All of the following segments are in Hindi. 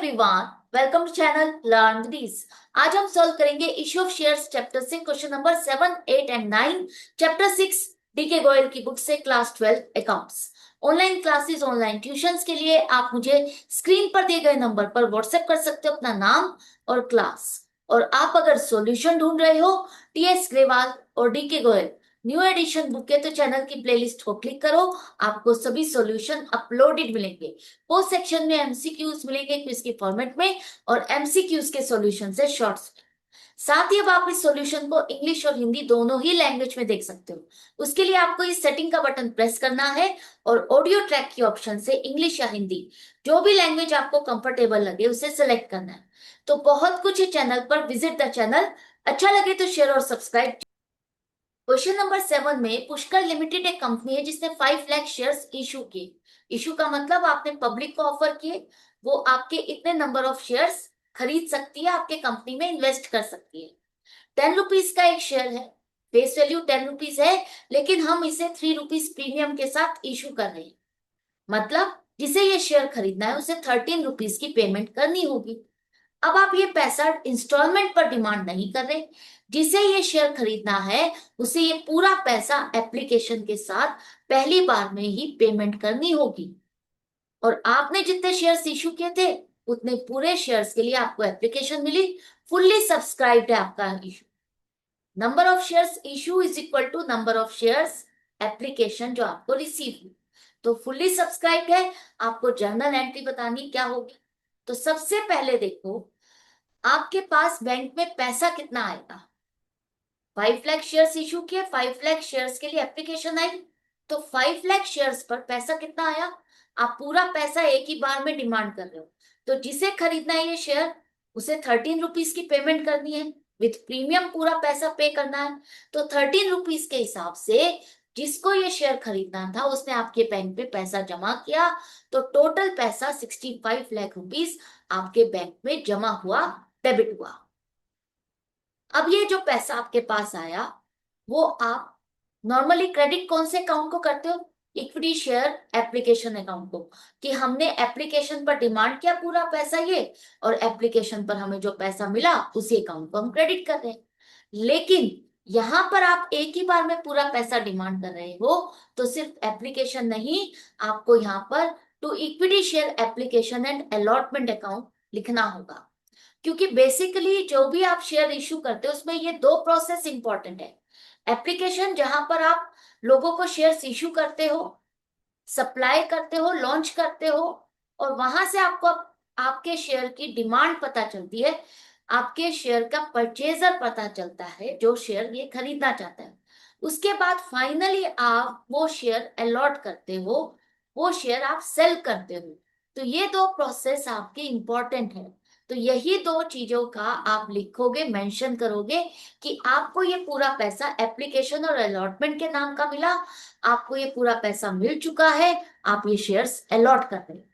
Everyone, welcome to channel learn with ease. आज हम सॉल्व करेंगे इश्यू ऑफ शेयर्स चैप्टर से question number 7, 8 and 9 chapter 6 DK Goyal की बुक से class 12 accounts. Online classes, online tuitions के लिए आप मुझे स्क्रीन पर दिए गए नंबर पर व्हाट्सएप कर सकते हो अपना नाम और क्लास। और आप अगर सॉल्यूशन ढूंढ रहे हो टीएस ग्रेवाल और DK Goyal new edition book के, तो चैनल की प्लेलिस्ट को क्लिक करो, आपको सभी सॉल्यूशन अपलोडेड मिलेंगे। पोस्ट सेक्शन में एमसीक्यूज मिलेंगे क्विज के फॉर्मेट में और एमसीक्यूज के सॉल्यूशन से शॉर्ट्स। साथ ही अब आप इस सॉल्यूशन को इंग्लिश और हिंदी दोनों ही लैंग्वेज में देख सकते हो। उसके लिए आपको इस सेटिंग का बटन प्रेस करना है और ऑडियो ट्रैक की ऑप्शन से इंग्लिश या हिंदी जो भी लैंग्वेज आपको कंफर्टेबल लगे उसे सेलेक्ट करना है। तो बहुत कुछ है चैनल पर, विजिट द चैनल। अच्छा लगे तो शेयर और सब्सक्राइब। क्वेश्चन नंबर 7 में पुष्कर लिमिटेड एक कंपनी है जिसने 5 लाख शेयर्स इशू किए। इशू का मतलब आपने पब्लिक को ऑफर किए, वो आपके इतने नंबर ऑफ शेयर्स खरीद सकती है, आपके कंपनी में इन्वेस्ट कर सकती है। 10 रुपीज का एक शेयर है, फेस वैल्यू 10 रुपीज है, लेकिन हम इसे 3 रुपीज प्रीमियम के साथ इशू कर रहे हैं। मतलब जिसे ये शेयर खरीदना है उसे 13 रुपीज की पेमेंट करनी होगी। अब आप ये पैसा इंस्टॉलमेंट पर डिमांड नहीं कर रहे, जिसे ये शेयर खरीदना है उसे ये पूरा पैसा एप्लीकेशन के साथ पहली बार में ही पेमेंट करनी होगी। और आपने जितने शेयर्स इशू किए थे उतने पूरे शेयर्स के लिए आपको एप्लीकेशन मिली। फुल्ली सब्सक्राइब्ड है आपका issue. Number of shares issue is equal to number of shares application जो आपको रिसीव हुई। तो फुल्ली सब्सक्राइब्ड है, आपको जर्नल एंट्री बतानी क्या होगी। तो सबसे पहले देखो आपके पास बैंक में पैसा कितना आएगा। 5 लाख शेयर्स इशू किए, 5 लाख शेयर्स के लिए एप्लीकेशन आई, तो 5 लाख शेयर्स पर पैसा कितना आया। आप पूरा पैसा एक ही बार में डिमांड कर रहे हो, तो जिसे खरीदना है ये शेयर उसे 13 रुपीज की पेमेंट करनी है, विथ प्रीमियम पूरा पैसा पे करना है। तो 13 रुपीज के हिसाब से जिसको ये शेयर खरीदना था उसने आपके बैंक पे पैसा जमा किया, तो टोटल पैसा 65 लाख रुपीज आपके बैंक में जमा हुआ, डेबिट हुआ। अब ये जो पैसा आपके पास आया वो आप नॉर्मली क्रेडिट कौन से अकाउंट को करते हो, इक्विटी शेयर एप्लीकेशन अकाउंट को, कि हमने एप्लीकेशन पर डिमांड किया पूरा पैसा ये, और एप्लीकेशन पर हमें जो पैसा मिला उसी अकाउंट को हम क्रेडिट कर रहे हैं। लेकिन यहां पर आप एक ही बार में पूरा पैसा डिमांड कर रहे हो, तो सिर्फ एप्लीकेशन नहीं, आपको यहाँ पर to equity share application and allotment account लिखना होगा। क्योंकि बेसिकली जो भी आप शेयर इशू करते हो उसमें ये दो प्रोसेस इंपॉर्टेंट है। एप्लीकेशन जहां पर आप लोगों को शेयर्स इशू करते हो, सप्लाई करते हो, लॉन्च करते हो, और वहां से आपको आपके शेयर की डिमांड पता चलती है, आपके शेयर का परचेजर पता चलता है जो शेयर ये खरीदना चाहता है। उसके बाद फाइनली आप वो शेयर अलॉट करते हो, वो शेयर आप सेल करते हो। तो ये दो प्रोसेस आपके इंपॉर्टेंट है। तो यही दो चीजों का आप लिखोगे, मेंशन करोगे कि आपको ये पूरा पैसा एप्लीकेशन और अलॉटमेंट के नाम का मिला, आपको ये पूरा पैसा मिल चुका है, आप ये शेयर्स अलॉट कर रहे हैं।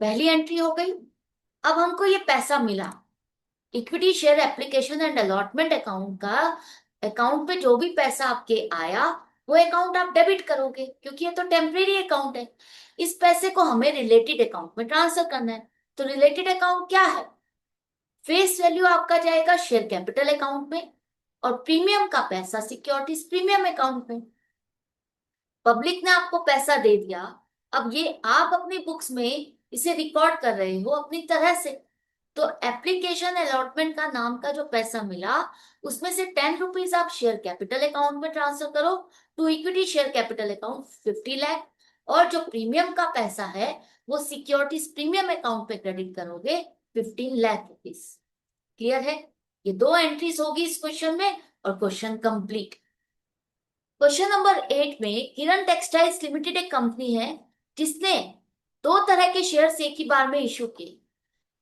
पहली एंट्री हो गई। अब हमको ये पैसा मिला, equity share application and allotment account का, अकाउंट में जो भी पैसा आपके आया वो अकाउंट आप डेबिट करोगे, क्योंकि ये तो टेम्परेरी अकाउंट है। इस पैसे को हमें रिलेटेड अकाउंट में ट्रांसफर करना है। तो रिलेटेड अकाउंट क्या है, फेस वैल्यू आपका जाएगा शेयर कैपिटल अकाउंट में, और प्रीमियम का पैसा सिक्योरिटीज प्रीमियम अकाउंट में। पब्लिक ने आपको पैसा दे दिया, अब ये आप अपनी बुक्स में इसे रिकॉर्ड कर रहे हो अपनी तरह से। तो एप्लीकेशन अलॉटमेंट का नाम का जो पैसा मिला उसमें से 10 रुपीज आप शेयर कैपिटल अकाउंट में ट्रांसफर करो, to equity share capital account 50 lakh, और जो प्रीमियम का पैसा है वो सिक्योरिटीज प्रीमियम अकाउंट पे क्रेडिट करोगे 15 लाख रुपीज। क्लियर है। ये दो एंट्रीज होगी इस क्वेश्चन में और क्वेश्चन कंप्लीट। क्वेश्चन नंबर 8 में किरण टेक्सटाइल्स लिमिटेड एक कंपनी है जिसने दो तरह के शेयर्स एक ही बार में इशू किए।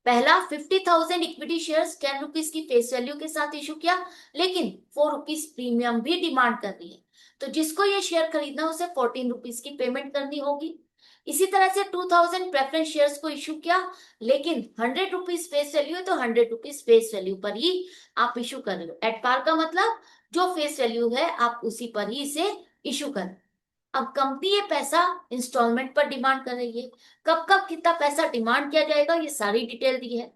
पहला 50,000 इक्विटी शेयर्स 10 रुपीज की फेस वैल्यू के साथ इशू किया, लेकिन 4 रुपीज प्रीमियम भी डिमांड कर रही है। तो जिसको ये शेयर खरीदना उसे 14 रुपीज की पेमेंट करनी होगी। इसी तरह से 2000 प्रेफरेंस शेयर्स को इशू किया, लेकिन 100 रुपीज फेस वैल्यू है, तो 100 रुपीज फेस वैल्यू पर ही आप इशू कर रहे हो। एट पार का मतलब जो फेस वैल्यू है आप उसी पर ही इसे इशू कर। अब कंपनी ये पैसा इंस्टॉलमेंट पर डिमांड कर रही है। कब कब कितना पैसा डिमांड किया जाएगा ये सारी डिटेल दी है।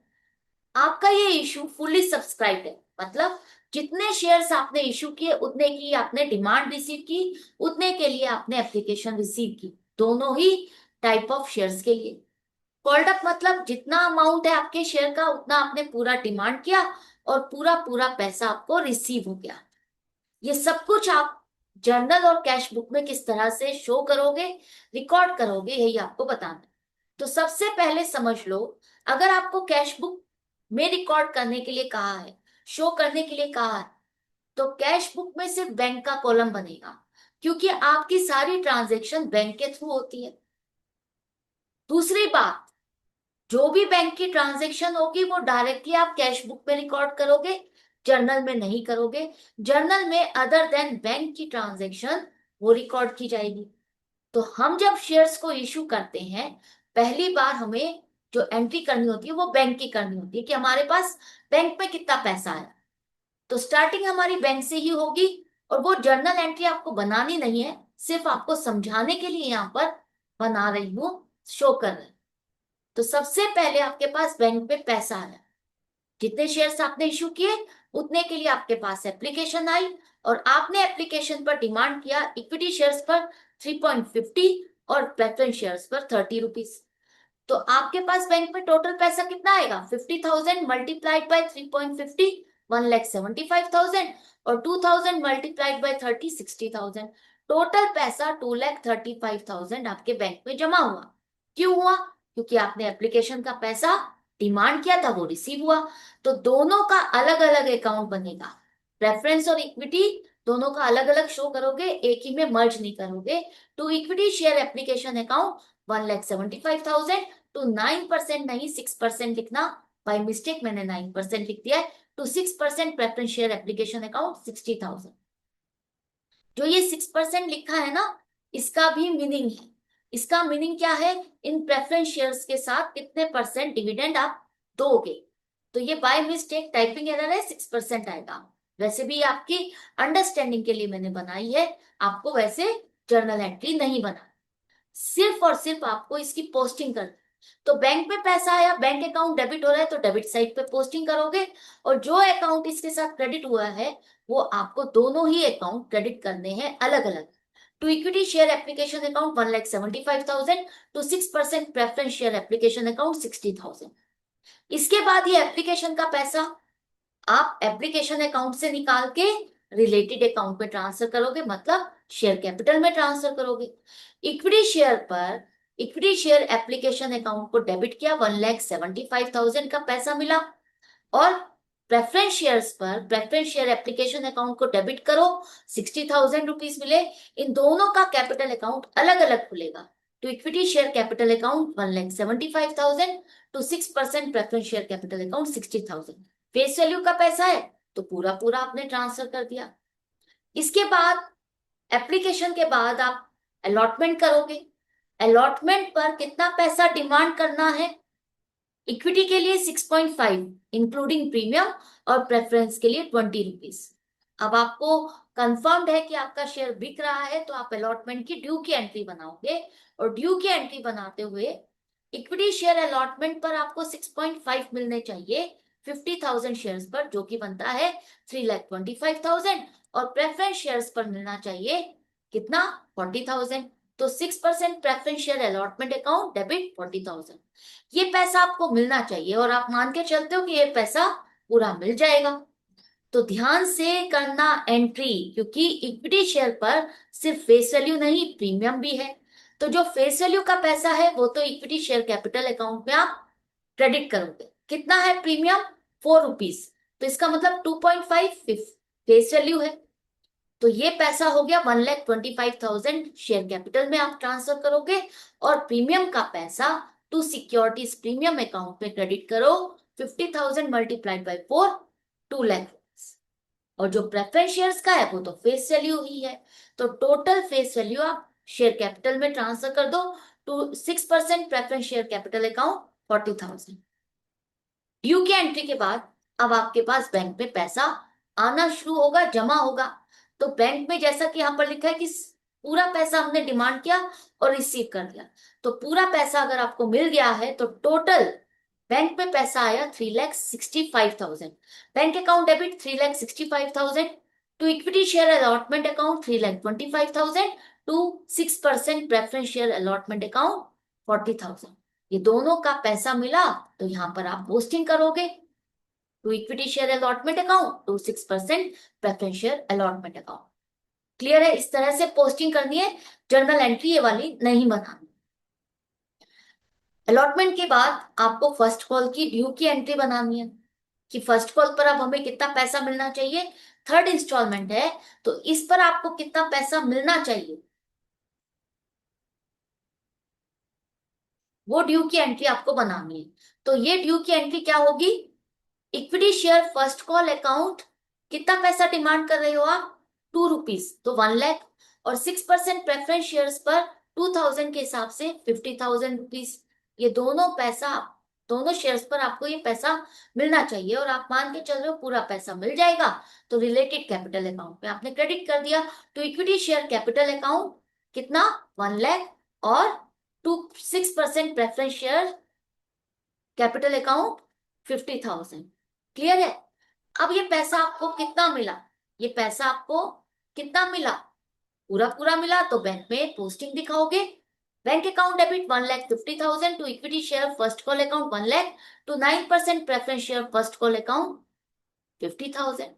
आपका ये इशू फुल्ली सब्सक्राइब्ड है, मतलब जितने शेयर्स आपने इशू किए उतने की आपने डिमांड रिसीव की, उतने के लिए आपने एप्लीकेशन रिसीव की, दोनों ही टाइप ऑफ शेयर्स के लिए। कॉल्ड अप मतलब जितना अमाउंट है आपके शेयर का उतना आपने पूरा डिमांड किया और पूरा पूरा पैसा आपको रिसीव हो गया। ये सब कुछ आप जर्नल और कैश बुक में किस तरह से शो करोगे, रिकॉर्ड करोगे, यही आपको बताना है। तो सबसे पहले समझ लो, अगर आपको कैश बुक में रिकॉर्ड करने के लिए कहा है, शो करने के लिए कहा है, तो कैश बुक में सिर्फ बैंक का कॉलम बनेगा, क्योंकि आपकी सारी ट्रांजैक्शन बैंक के थ्रू होती है। दूसरी बात, जो भी बैंक की ट्रांजैक्शन होगी वो डायरेक्टली आप कैश बुक में रिकॉर्ड करोगे, जर्नल में नहीं करोगे। जर्नल में अदर देन बैंक की ट्रांजैक्शन वो रिकॉर्ड की जाएगी। तो हम जब शेयर्स को इशू करते हैं, पहली बार हमें जो एंट्री करनी होती है वो बैंक की करनी होती है कि हमारे पास बैंक में कितना पैसा है। तो स्टार्टिंग हमारी बैंक से ही होगी, और वो जर्नल एंट्री आपको बनानी नहीं है, सिर्फ आपको समझाने के लिए यहाँ पर बना रही हूँ, शो कर रही हूं। तो सबसे पहले आपके पास बैंक में पैसा आया, जितने शेयर्स आपने इशू किए उतने के लिए आपके पास एप्लीकेशन आई, और आपने एप्लीकेशन पर डिमांड किया इक्विटी शेयर्स पर 3.50 और प्रेफरेंस शेयर्स पर 30 रुपीज। तो आपके पास बैंक में टोटल पैसा कितना आएगा, 50,000 मल्टीप्लाइड बाय 3.50, 1,75,000, और 2,000 मल्टीप्लाइड बाय 30, 60,000। टोटल पैसा 2,35,000 आपके बैंक में जमा हुआ। क्यों हुआ? क्योंकि आपने एप्लीकेशन का पैसा डिमांड किया था, वो रिसीव हुआ। तो दोनों का अलग अलग अकाउंट बनेगा, प्रेफरेंस और इक्विटी दोनों का अलग अलग शो करोगे, एक ही में मर्ज नहीं करोगे। To equity share application account 1,75,000, to 9% नहीं 6% लिखना, बाय मिस्टेक मैंने 9% लिख दिया है। To 6% preference share application account 60,000। जो ये 6% लिखा है ना, इसका भी मीनिंग है। इसका मीनिंग क्या है, इन प्रेफरेंस शेयर्स के साथ कितने परसेंट डिविडेंड आप दोगे। तो ये बाय मिस्टेक टाइपिंग एरर है, 6% आएगा। वैसे भी आपकी अंडरस्टैंडिंग के लिए मैंने बनाई है, आपको वैसे जर्नल एंट्री नहीं बना, सिर्फ और सिर्फ आपको इसकी पोस्टिंग कर। तो बैंक में पैसा आया, बैंक अकाउंट डेबिट हो रहा है तो डेबिट साइड पे पोस्टिंग करोगे, और जो अकाउंट इसके साथ क्रेडिट हुआ है वो आपको दोनों ही अकाउंट क्रेडिट करने हैं अलग अलग। To equity share application account 1,75,000, to 6% preference share application account 60,000। इसके बाद ये एप्लीकेशन का पैसा आप एप्लीकेशन अकाउंट से निकाल के रिलेटेड अकाउंट में ट्रांसफर करोगे, मतलब शेयर कैपिटल में ट्रांसफर करोगे। इक्विटी शेयर पर इक्विटी शेयर एप्लीकेशन अकाउंट को डेबिट किया, 1,75,000 का पैसा मिला, और प्रेफरेंस शेयर्स पर प्रेफरेंस शेयर एप्लीकेशन अकाउंट को डेबिट करो, 60,000 रुपीज मिले। इन दोनों का कैपिटल अकाउंट अलग अलग खुलेगा। तो equity share capital account 1,75,000, to 6% preference share capital account 60,000। Face value का पैसा है तो पूरा पूरा आपने ट्रांसफर कर दिया। इसके बाद एप्लीकेशन के बाद आप अलॉटमेंट करोगे। अलॉटमेंट पर कितना पैसा डिमांड करना है, इक्विटी के लिए 6.5 इंक्लूडिंग प्रीमियम, और प्रेफरेंस के लिए 20 रुपीज। अब आपको कंफर्म्ड है कि आपका शेयर बिक रहा है, तो आप अलॉटमेंट की ड्यू की एंट्री बनाओगे, और ड्यू की एंट्री बनाते हुए इक्विटी शेयर अलॉटमेंट पर आपको 6.5 मिलने चाहिए 50,000 शेयर्स पर, जो कि बनता है 3,25,000, और प्रेफरेंस शेयर्स पर मिलना चाहिए कितना, 40,000। तो 6% preference share allotment account debit 40,000। ये पैसा आपको मिलना चाहिए, और आप मान के चलते हो कि ये पैसा पूरा मिल जाएगा। तो ध्यान से करना एंट्री, क्योंकि इक्विटी शेयर पर सिर्फ फेस वैल्यू नहीं प्रीमियम भी है। तो जो फेस वैल्यू का पैसा है वो तो इक्विटी शेयर कैपिटल अकाउंट में आप क्रेडिट करोगे। कितना है प्रीमियम, 4 रुपीज, तो इसका मतलब 2.5 फेस वैल्यू है। तो ये पैसा हो गया 1,25,000 शेयर कैपिटल में आप ट्रांसफर करोगे, और प्रीमियम का पैसा टू सिक्योरिटीज प्रीमियम अकाउंट में क्रेडिट करो, 50,000 मल्टीप्लाइड बाय 4, 2 लाख। और जो प्रेफरेंस शेयर्स का है वो तो फेस वैल्यू ही है, तो टोटल फेस वैल्यू आप शेयर कैपिटल में ट्रांसफर कर दो, to 6% preference share capital account 40,000। Due की एंट्री के बाद अब आपके पास बैंक में पैसा आना शुरू होगा, जमा होगा। तो बैंक में जैसा कि यहाँ पर लिखा है कि पूरा पैसा हमने डिमांड किया और रिसीव कर दिया। तो पूरा पैसा अगर आपको मिल गया है तो टोटल बैंक में पैसा आया 3,65,000। Bank account debit 3,65,000 to equity share allotment account 3,25,000 to 6% preference share allotment account 40,000। ये दोनों का पैसा मिला तो यहां पर आप पोस्टिंग करोगे to equity share allotment account to 6% preference share allotment account. Clear है? इस तरह से पोस्टिंग करनी है, जर्नल एंट्री ये वाली नहीं बनानी। अलॉटमेंट के बाद आपको फर्स्ट कॉल की ड्यू की एंट्री बनानी है कि फर्स्ट कॉल पर अब हमें कितना पैसा मिलना चाहिए। थर्ड इंस्टॉलमेंट है तो इस पर आपको कितना पैसा मिलना चाहिए, वो ड्यू की एंट्री आपको बनानी है। तो ये ड्यू की एंट्री क्या होगी? Equity share first call account, कितना पैसा डिमांड कर रहे हो आप? 2 रुपीज, तो 1 लाख। और 6% प्रेफरेंस शेयर्स पर 2,000 के हिसाब से 50,000 रुपीज। ये दोनों पैसा, दोनों शेयर्स पर आपको ये पैसा मिलना चाहिए और आप मान के चल रहे हो पूरा पैसा मिल जाएगा। तो रिलेटेड कैपिटल अकाउंट में आपने क्रेडिट कर दिया। तो इक्विटी शेयर कैपिटल अकाउंट कितना? 1 लाख। और 6% preference share capital account 50,000। Clear है? अब ये पैसा आपको कितना मिला? ये पैसा आपको कितना मिला? पूरा पूरा मिला तो बैंक में पोस्टिंग दिखाओगे। Bank account debit 1,50,000 to equity share first call account 1 lakh to 9% preference share first call account 50,000।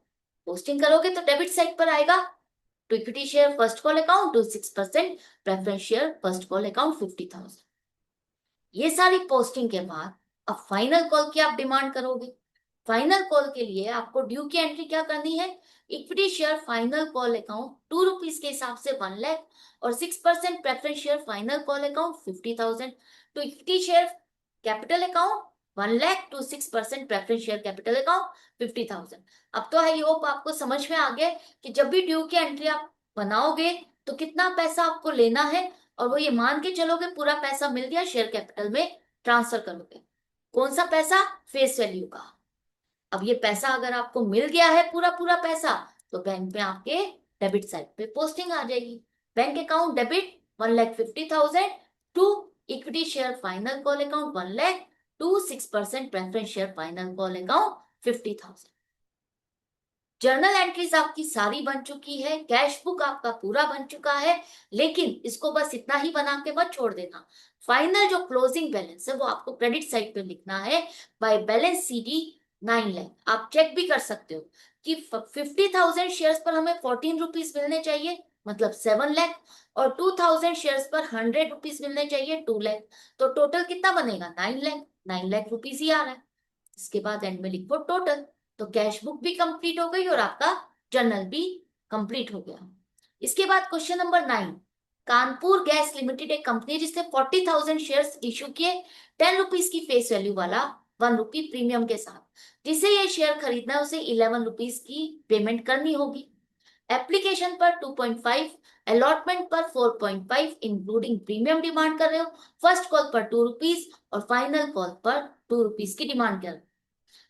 Posting करोगे तो डेबिट साइड पर आएगा to equity share first call account to 6% preference share first call account 50,000। ये सारी पोस्टिंग के बाद अब फाइनल कॉल की आप डिमांड करोगे। फाइनल कॉल के लिए आपको ड्यू की एंट्री क्या करनी है? Equity share final call account 2 rupees के हिसाब से 1 लाख और 6% preference share final call account 50,000 to equity share capital account 1 lakh to 6% preference share capital account 50,000। अब तो आई होप आपको समझ में आ गया कि जब भी ड्यू की एंट्री आप बनाओगे तो कितना पैसा आपको लेना है और वो ये मान के चलोगे पूरा पैसा मिल गया शेयर कैपिटल में ट्रांसफर करोगे। कौन सा पैसा? फेस वैल्यू का। अब ये पैसा अगर आपको मिल गया है पूरा पूरा पैसा तो बैंक में आपके डेबिट साइड पे पोस्टिंग आ जाएगी। Bank account debit 1,50,000 to equity share final call account 1 lakh to 6% preference share final call account 50,000। Journal entries आपकी सारी बन चुकी है, कैश बुक आपका पूरा बन चुका है, लेकिन इसको बस इतना ही बना के मत छोड़ देना। फाइनल जो क्लोजिंग बैलेंस है वो आपको क्रेडिट साइड पे लिखना है बाय बैलेंस सीडी 9 लाख। आप चेक भी कर सकते हो कि 50,000 शेयर्स पर हमें 14 रुपीज मिलने चाहिए मतलब 7 लाख और 2,000 शेयर्स पर 100 रुपीज मिलने चाहिए 2 लाख। तो टोटल कितना बनेगा? 9 लाख। 9 लाख रुपीज ही आ रहा है। इसके बाद एंड में लिखो टोटल। तो कैश बुक भी कंप्लीट हो गई और आपका जर्नल भी कंप्लीट हो गया। इसके बाद question number 9, Kanpur gas limited एक कंपनी जिसने 40,000 शेयर्स इशू किए 10 रुपीज की फेस वैल्यू वाला 1 रुपी प्रीमियम के साथ। जिसे ये शेयर खरीदना है उसे 11 रुपीज की पेमेंट करनी होगी। एप्लीकेशन पर 2.5, अलॉटमेंट पर 4.5 इंक्लूडिंग प्रीमियम डिमांड कर रहे हो। फर्स्ट कॉल पर 2 रुपीज और फाइनल कॉल पर 2 रुपीज की डिमांड कर रहे हो।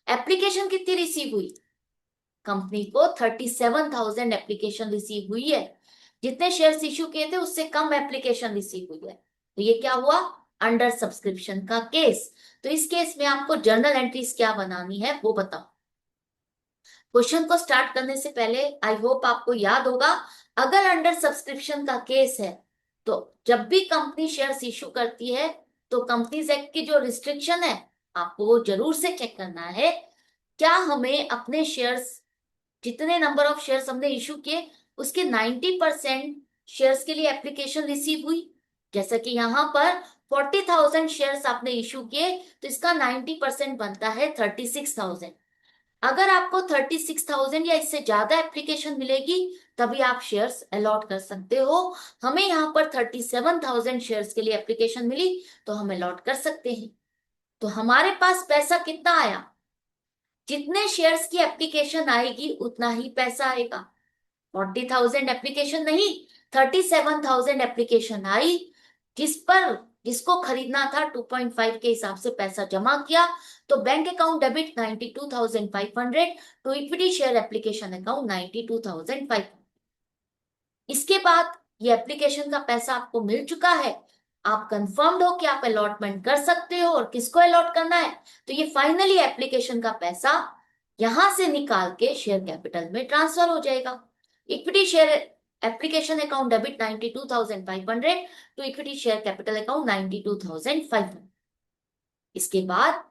एप्लीकेशन कितनी रिसीव हुई? कंपनी को 37,000 एप्लीकेशन रिसीव हुई है। जितने शेयर्स इश्यू किए थे उससे कम एप्लीकेशन रिसीव हुई है। तो ये क्या हुआ? अंडर सब्सक्रिप्शन का केस। तो इस केस में आपको जर्नल एंट्रीज क्या बनानी है वो बताओ। क्वेश्चन को स्टार्ट करने से पहले आई होप आपको याद होगा, अगर अंडर सब्सक्रिप्शन का केस है तो जब भी कंपनी शेयर्स इशू करती है तो कंपनीज एक्ट की जो रिस्ट्रिक्शन है आपको वो जरूर से चेक करना है। क्या हमें अपने शेयर्स, जितने नंबर ऑफ शेयर्स हमने इशू किए उसके 90% शेयर्स के लिए एप्लीकेशन रिसीव हुई। जैसा कि यहाँ पर 40,000 शेयर्स आपने इशू किए तो इसका 90% बनता है 36,000। अगर आपको 36,000 या इससे ज्यादा एप्लीकेशन मिलेगी तभी आप शेयर्स अलॉट कर सकते हो। हमें यहाँ पर 37,000 शेयर्स के लिए एप्लीकेशन मिली तो हम अलॉट कर सकते हैं। तो हमारे पास पैसा कितना आया? जितने शेयर्स की एप्लीकेशन आएगी उतना ही पैसा आएगा। 40,000 एप्लीकेशन नहीं, 37,000 एप्लीकेशन आई जिसको खरीदना था 2.5 के हिसाब से पैसा जमा किया। तो bank account debit 92,500 to equity share application account 92,500। इसके बाद ये एप्लीकेशन का पैसा आपको मिल चुका है, आप कंफर्म्ड हो कि आप अलॉटमेंट कर सकते हो और किसको अलॉट करना है, तो ये फाइनली एप्लीकेशन का पैसा यहां से निकाल के शेयर कैपिटल में ट्रांसफर हो जाएगा। Equity share application account debit 92,500 to equity share capital account 92,500। इसके बाद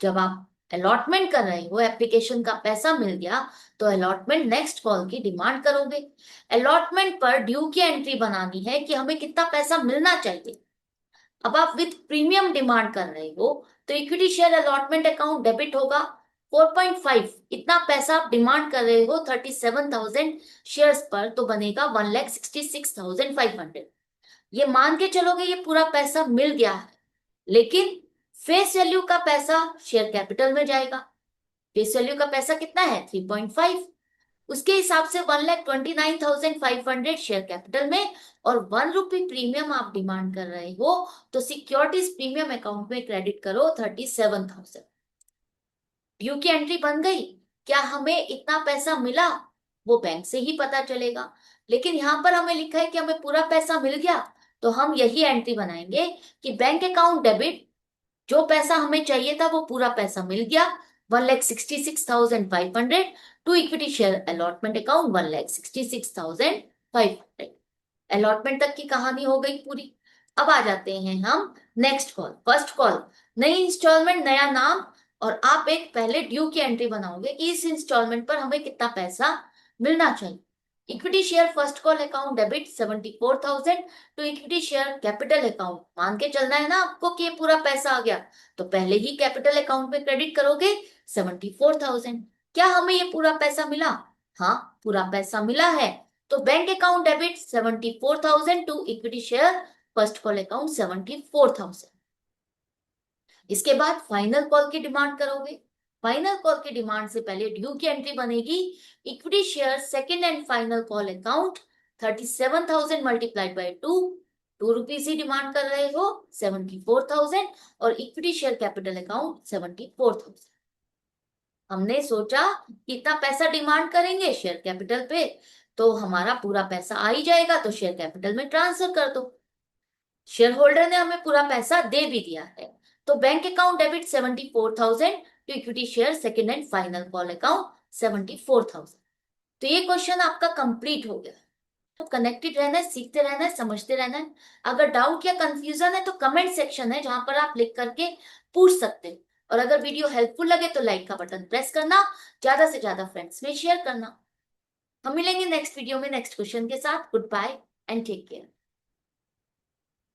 जब आप अलॉटमेंट कर रहे हो, एप्लीकेशन का पैसा मिल गया, तो अलॉटमेंट नेक्स्ट कॉल की डिमांड करोगे। अलॉटमेंट पर ड्यू की एंट्री बनानी है कि हमें कितना पैसा मिलना चाहिए। अब आप विद प्रीमियम डिमांड कर रहे हो, तो equity share allotment account debit होगा 4.5। इतना पैसा आप डिमांड कर रहे हो 37,000 शेयर्स पर, तो बनेगा 1,66,500। ये मान के चलोगे ये पूरा पैसा मिल गया है, लेकिन फेस वैल्यू का पैसा शेयर कैपिटल में जाएगा। फेस वैल्यू का पैसा कितना है 3.5, उसके हिसाब से 1,29,500 शेयर कैपिटल में, और 1 रुपी प्रीमियम आप डिमांड कर रहे हो, तो सिक्योरिटीज प्रीमियम अकाउंट में क्रेडिट करो 37,000। ड्यू की एंट्री बन गई। क्या हमें इतना पैसा मिला वो बैंक से ही पता चलेगा, लेकिन यहां पर हमें लिखा है कि हमें पूरा पैसा मिल गया, तो हम यही एंट्री बनाएंगे कि बैंक अकाउंट डेबिट, जो पैसा हमें चाहिए था वो पूरा पैसा मिल गया 1,66,500 to equity share allotment account 1,66,500। Allotment तक की कहानी हो गई पूरी। अब आ जाते हैं हम नेक्स्ट कॉल, फर्स्ट कॉल। नई इंस्टॉलमेंट, नया नाम, और आप एक पहले ड्यू की एंट्री बनाओगे कि इस इंस्टॉलमेंट पर हमें कितना पैसा मिलना चाहिए। Equity share first call account debit 74,000 to equity share capital account. मान के चलना है ना आपको कि ये पूरा पैसा आ गया, तो पहले ही कैपिटल अकाउंट में क्रेडिट करोगे 74,000। क्या हमें ये पूरा पैसा मिला? हाँ, पूरा पैसा मिला है। तो bank account debit 74,000 to equity share first call account 74,000। इसके बाद फाइनल कॉल की डिमांड करोगे। फाइनल कॉल की डिमांड से पहले ड्यू की एंट्री बनेगी, equity share second and final call account 37,000 multiplied by 2 rupees ही डिमांड कर रहे हो 74,000, और इक्विटी शेयर कैपिटल अकाउंट 74,000। हमने सोचा कि इतना पैसा डिमांड करेंगे शेयर कैपिटल पे, तो हमारा पूरा पैसा आ ही जाएगा, तो शेयर कैपिटल में ट्रांसफर कर दो। शेयर होल्डर ने हमें पूरा पैसा दे भी दिया है, तो bank account debit 74,000 to equity share second and final call account 74,000। तो ये क्वेश्चन आपका कंप्लीट हो गया। तो कनेक्टेड रहना है, सीखते रहना है, समझते रहना है। अगर डाउट या कंफ्यूजन है तो कमेंट सेक्शन है जहां पर आप लिख करके पूछ सकते हैं। और अगर वीडियो हेल्पफुल लगे तो लाइक का बटन प्रेस करना, ज्यादा से ज्यादा फ्रेंड्स में शेयर करना। हम मिलेंगे नेक्स्ट वीडियो में नेक्स्ट क्वेश्चन के साथ। Goodbye and take care.